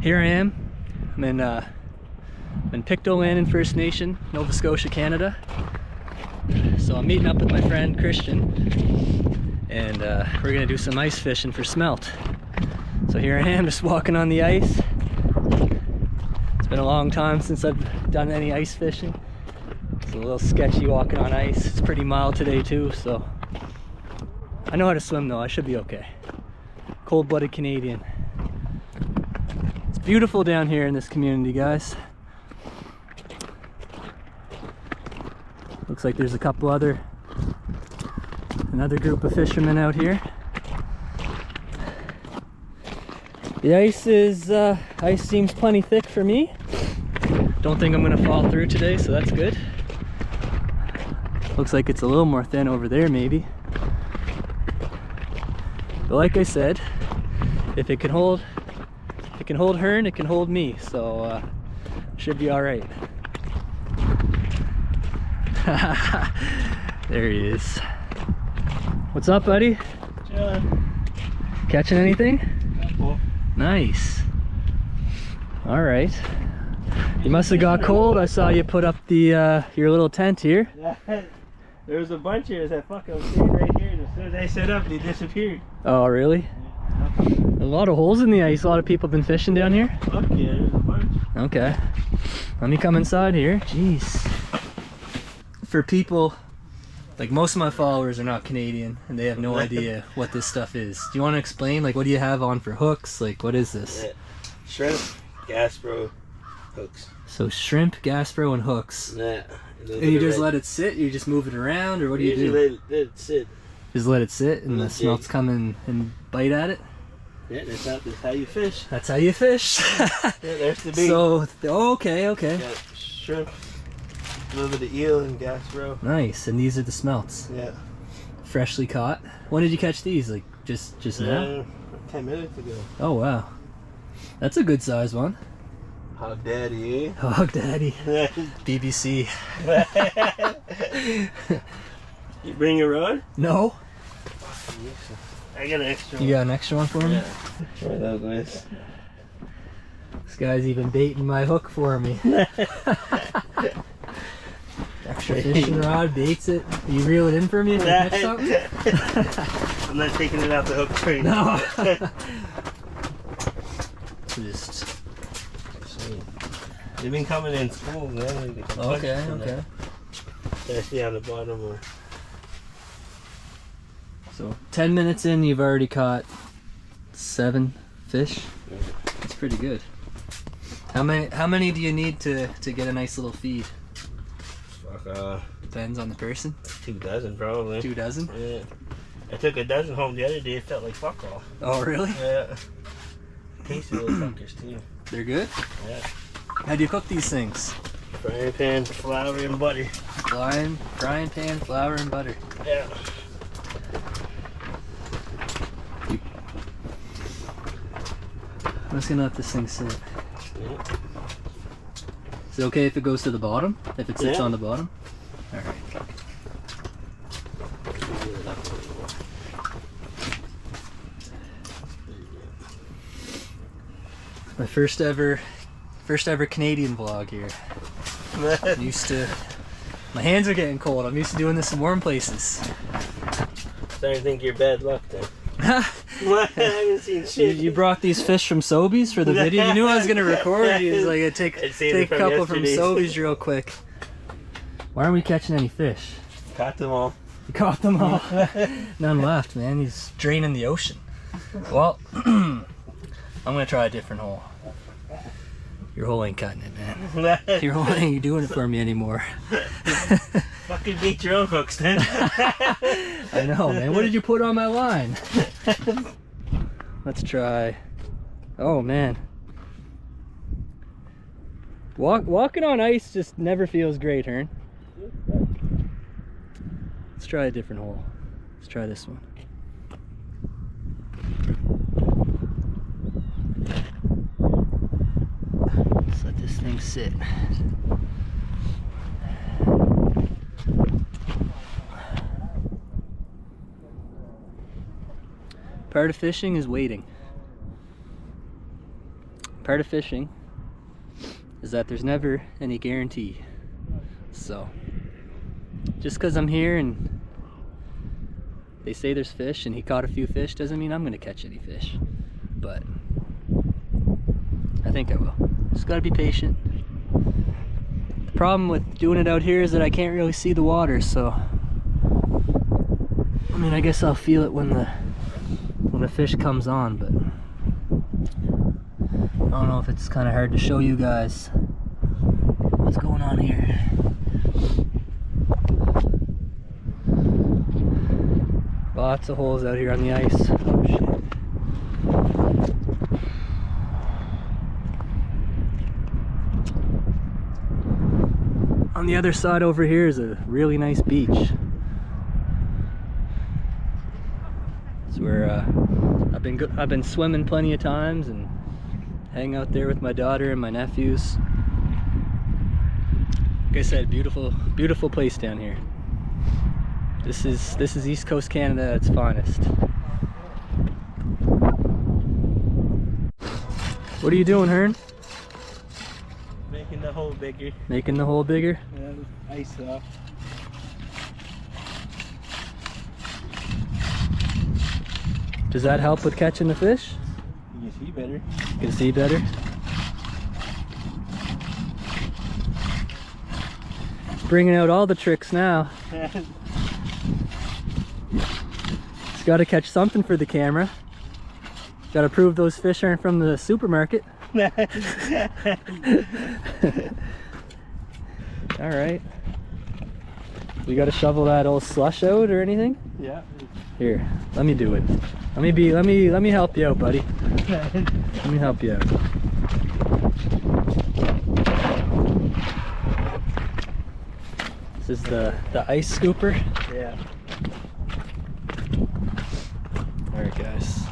here I am. I'm in Pictou Landing First Nation, Nova Scotia, Canada. So I'm meeting up with my friend Christian, and we're gonna do some ice fishing for smelt. So here I am, just walking on the ice. It's been a long time since I've done any ice fishing. It's a little sketchy walking on ice. It's pretty mild today too, so I know how to swim though. I should be okay. Cold-blooded Canadian. It's beautiful down here in this community, guys. Looks like there's a couple another group of fishermen out here. The ice seems plenty thick for me. Don't think I'm gonna fall through today, so that's good. Looks like it's a little more thin over there maybe. But like I said, if it can hold Hearn, it can hold me, so should be all right. There he is. What's up, buddy? Chilling. Catching anything? Cool. Nice. All right. You must have got cold. I saw you put up the your little tent here. There was a bunch of us that fucking stayed right here, and as soon as I set up, they disappeared. Oh, really? A lot of holes in the ice. A lot of people have been fishing down here. Fuck yeah, there's a bunch. Okay. Let me come inside here. Jeez. For people, like most of my followers are not Canadian, and they have no idea what this stuff is. Do you want to explain? Like, what do you have on for hooks? Like, what is this? Yeah. Shrimp, Gaspro, hooks. So shrimp, Gaspro, and hooks. Yeah. And you just let it sit? You just move it around, or what do you do? Let it sit. Just let it sit, and the smelts come and bite at it? Yeah, that's how you fish. That's how you fish. Yeah, there's the bait. So, okay. Yeah, shrimp, a little bit of eel and Gaspro. Nice, and these are the smelts. Yeah. Freshly caught. When did you catch these? Like just now? 10 minutes ago. Oh wow, that's a good size one. Hog Daddy, eh? Hog Daddy. BBC. You bring your rod? No. I got an extra You got an extra one for me? Yeah. Where that goes. This guy's even baiting my hook for me. Extra fishing rod, baits it. You reel it in for me if I catch something? I'm not taking it off the hook for you. No. Just. They've been coming in school, man. Okay. Especially on the bottom. Or... So 10 minutes in, you've already caught 7 fish. That's pretty good. How many do you need to get a nice little feed? Fuck, depends on the person. 2 dozen probably. 2 dozen? Yeah. I took a dozen home the other day. It felt like fuck all. Oh really? Yeah. Tasty little fuckers too. They're good? Yeah. How do you cook these things? Frying pan, flour and butter. Frying pan, flour and butter. Yeah. I'm just gonna let this thing sit. Yeah. Is it okay if it goes to the bottom? If it sits Yeah. on the bottom? Alright. My first ever Canadian vlog here. My hands are getting cold. I'm used to doing this in warm places. Starting to think you're bad luck then. I haven't seen shit. You brought these fish from Sobeys for the video? You knew I was going to record. You was like, take a couple from Sobeys real quick. Why aren't we catching any fish? Caught them all. You caught them all? None left, man. He's draining the ocean. Well, I'm going to try a different hole. Your hole ain't cutting it, man. Your hole ain't doing it for me anymore. Fucking beat your own hooks then. I know, man. What did you put on my line? Let's try. Oh, man. Walking on ice just never feels great, Hearn. Let's try a different hole. Let's try this one. Let's let this thing sit. Part of fishing is waiting. part of fishing is that there's never any guarantee. So just because I'm here and they say there's fish and he caught a few fish doesn't mean I'm gonna catch any fish. But I think I will. Just gotta be patient. The problem with doing it out here is that I can't really see the water, so I mean, I guess I'll feel it when the fish comes on, but I don't know if it's kind of hard to show you guys what's going on here. Lots of holes out here on the ice. Oh shit. On the other side over here is a really nice beach. It's where I've been swimming plenty of times and hang out there with my daughter and my nephews. Like I said, beautiful place down here. This is East Coast Canada at its finest. What are you doing, Hearn? Making the hole bigger. Making the hole bigger? Yeah, ice off. Does that help with catching the fish? You can see better. You can see better? Bringing out all the tricks now. It's got to catch something for the camera. Got to prove those fish aren't from the supermarket. All right. We got to shovel that old slush out or anything? Yeah. Here, let me do it. Let me help you out, buddy. Let me help you out. This is the ice scooper. Yeah. All right, guys.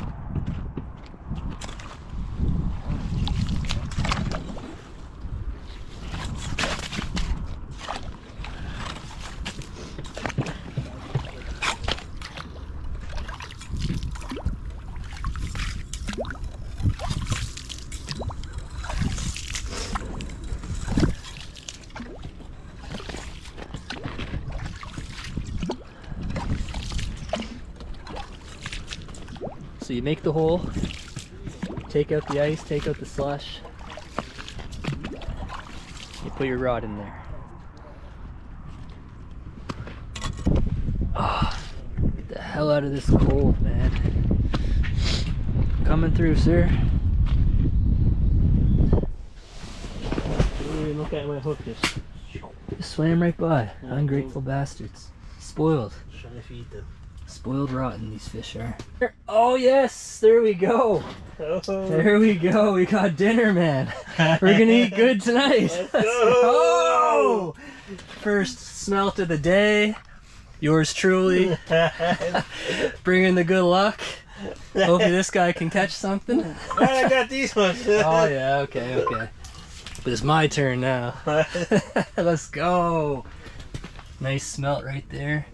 So you make the hole, take out the ice, take out the slush, you put your rod in there. Oh, get the hell out of this cold, man. Coming through, sir. Don't even look at my hook just Swam right by. Ungrateful bastards. Spoiled. trying to feed them. Spoiled rotten, these fish are. Oh yes, there we go. Oh. There we go. We got dinner, man. We're gonna eat good tonight. Let's go. First smelt of the day. Yours truly. Bringing the good luck. Hopefully this guy can catch something. I got these ones. Oh yeah, okay. But it's my turn now. Let's go. Nice smelt right there.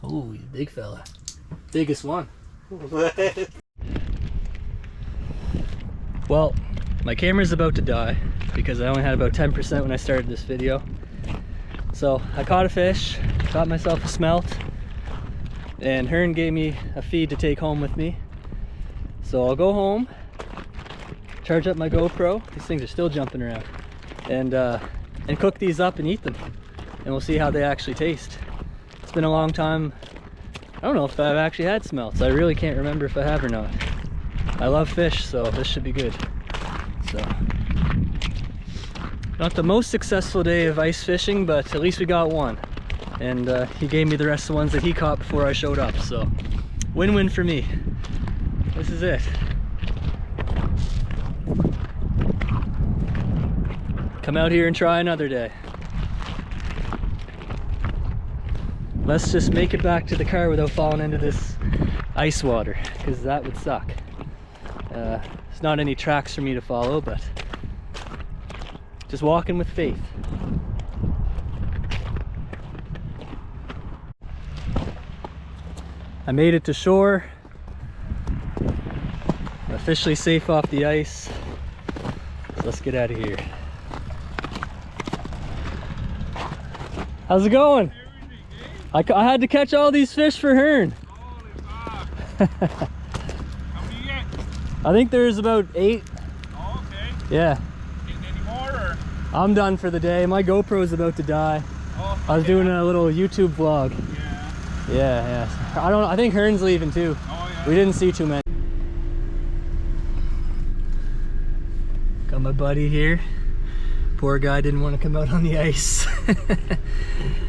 Oh, he's a big fella. Biggest one. Well, my camera's about to die because I only had about 10% when I started this video. So I caught a fish, caught myself a smelt, and Hearn gave me a feed to take home with me. So I'll go home, charge up my GoPro. These things are still jumping around, and cook these up and eat them, and we'll see how they actually taste. It's been a long time. I don't know if I've actually had smelts. I really can't remember if I have or not. I love fish, so this should be good. So, not the most successful day of ice fishing, but at least we got one. And he gave me the rest of the ones that he caught before I showed up, so win-win for me. This is it. Come out here and try another day. Let's just make it back to the car without falling into this ice water, because that would suck. There's not any tracks for me to follow, but just walking with faith. I made it to shore. I'm officially safe off the ice. let's get out of here. How's it going? I had to catch all these fish for Hearn. Holy fuck. How many you get? I think there's about 8. Oh, okay. Yeah. Getting any more or? I'm done for the day. My GoPro's about to die. Oh, I was doing a little YouTube vlog. Yeah. Yeah. I think Hearn's leaving too. Oh, yeah. We didn't see too many. Got my buddy here. Poor guy didn't want to come out on the ice.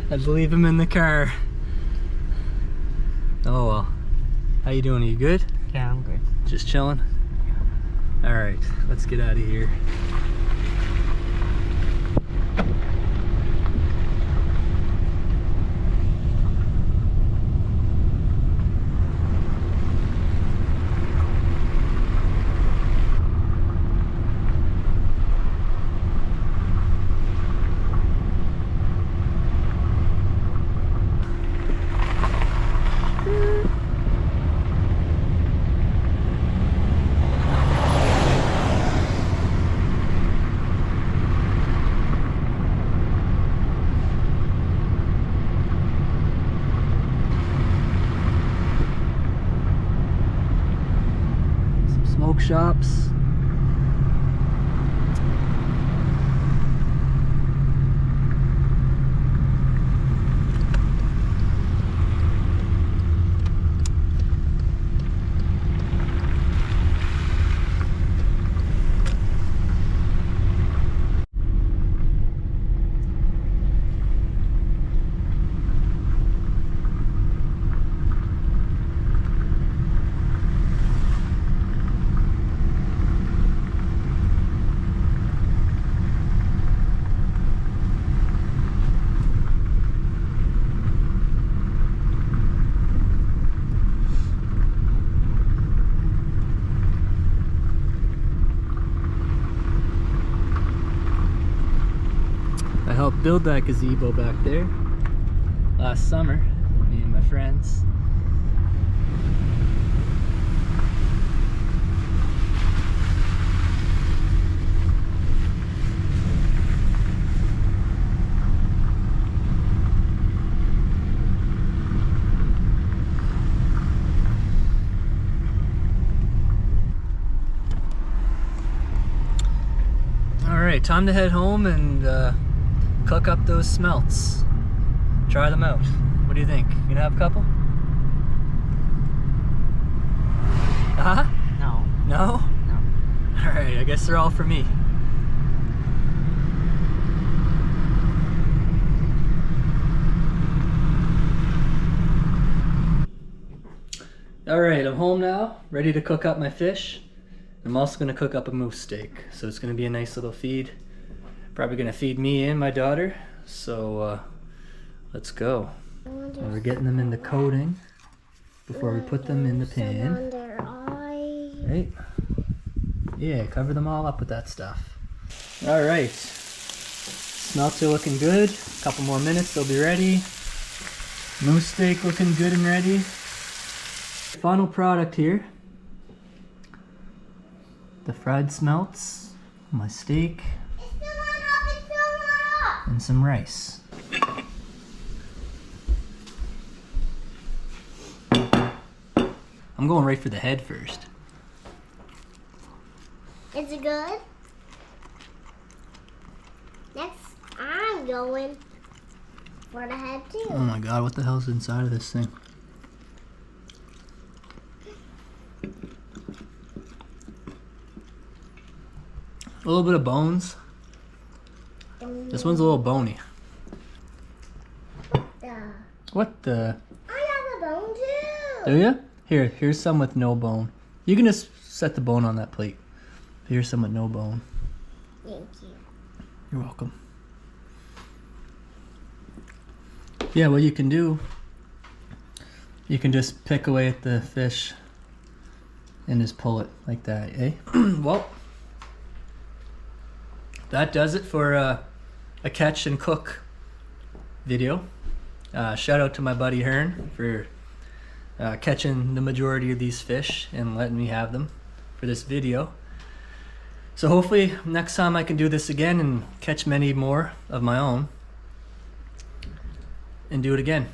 Had to leave him in the car. Oh well. How you doing? Are you good? Yeah, I'm good. Just chilling? Alright, let's get out of here. Smoke shops. I helped build that gazebo back there last summer, me and my friends. Alright, time to head home and cook up those smelts. Try them out. What do you think? You gonna have a couple? Uh-huh? No. No? No. Alright, I guess they're all for me. Alright, I'm home now, ready to cook up my fish. I'm also gonna cook up a moose steak, so it's gonna be a nice little feed. Probably gonna feed me and my daughter, so let's go. And we're getting them in the coating before we put them in the pan. Right? Yeah, cover them all up with that stuff. Alright, smelts are looking good. A couple more minutes, they'll be ready. Moose steak looking good and ready. Final product here. The fried smelts, my steak, and some rice. I'm going right for the head first. Is it good? Next, I'm going for the head too. Oh my god, what the hell's inside of this thing? A little bit of bones. This one's a little bony. What the? I have a bone too. Do ya? Here's some with no bone. You can just set the bone on that plate. Here's some with no bone. Thank you. You're welcome. Yeah, what you can do, you can just pick away at the fish and just pull it like that, eh? Well, that does it for a catch and cook video. Shout out to my buddy Hearn for catching the majority of these fish and letting me have them for this video. So hopefully next time I can do this again and catch many more of my own and do it again.